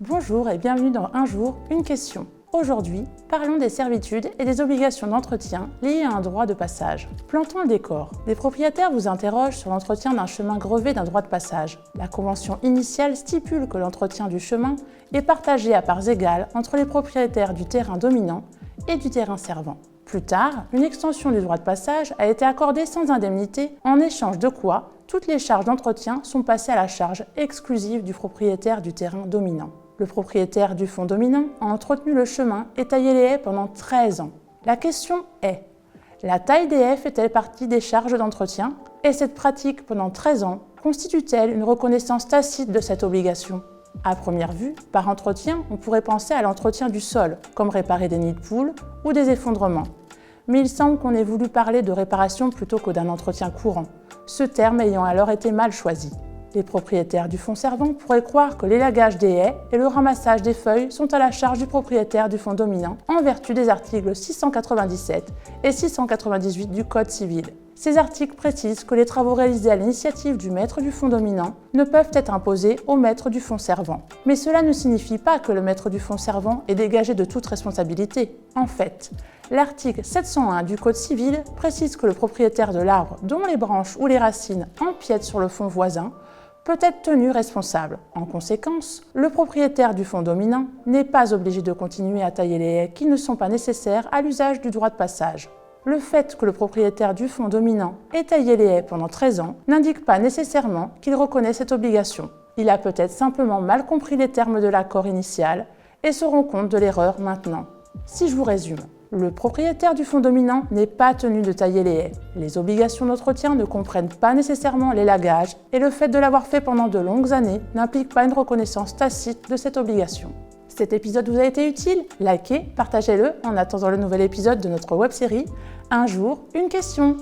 Bonjour et bienvenue dans Un jour, une question. Aujourd'hui, parlons des servitudes et des obligations d'entretien liées à un droit de passage. Plantons le décor. Des propriétaires vous interrogent sur l'entretien d'un chemin grevé d'un droit de passage. La convention initiale stipule que l'entretien du chemin est partagé à parts égales entre les propriétaires du terrain dominant et du terrain servant. Plus tard, une extension du droit de passage a été accordée sans indemnité, en échange de quoi toutes les charges d'entretien sont passées à la charge exclusive du propriétaire du terrain dominant. Le propriétaire du fonds dominant a entretenu le chemin et taillé les haies pendant 13 ans. La question est, la taille des haies fait-elle partie des charges d'entretien? Et cette pratique pendant 13 ans constitue-t-elle une reconnaissance tacite de cette obligation? À première vue, par entretien, on pourrait penser à l'entretien du sol, comme réparer des nids de poules ou des effondrements. Mais il semble qu'on ait voulu parler de réparation plutôt que d'un entretien courant, ce terme ayant alors été mal choisi. Les propriétaires du fonds servant pourraient croire que l'élagage des haies et le ramassage des feuilles sont à la charge du propriétaire du fonds dominant en vertu des articles 697 et 698 du Code civil. Ces articles précisent que les travaux réalisés à l'initiative du maître du fonds dominant ne peuvent être imposés au maître du fonds servant. Mais cela ne signifie pas que le maître du fonds servant est dégagé de toute responsabilité. En fait, l'article 701 du Code civil précise que le propriétaire de l'arbre dont les branches ou les racines empiètent sur le fonds voisin peut être tenu responsable. En conséquence, le propriétaire du fonds dominant n'est pas obligé de continuer à tailler les haies qui ne sont pas nécessaires à l'usage du droit de passage. Le fait que le propriétaire du fonds dominant ait taillé les haies pendant 13 ans n'indique pas nécessairement qu'il reconnaît cette obligation. Il a peut-être simplement mal compris les termes de l'accord initial et se rend compte de l'erreur maintenant. Si je vous résume, le propriétaire du fonds dominant n'est pas tenu de tailler les haies. Les obligations d'entretien ne comprennent pas nécessairement l'élagage et le fait de l'avoir fait pendant de longues années n'implique pas une reconnaissance tacite de cette obligation. Cet épisode vous a été utile? Likez, partagez-le en attendant le nouvel épisode de notre web-série Un jour, une question.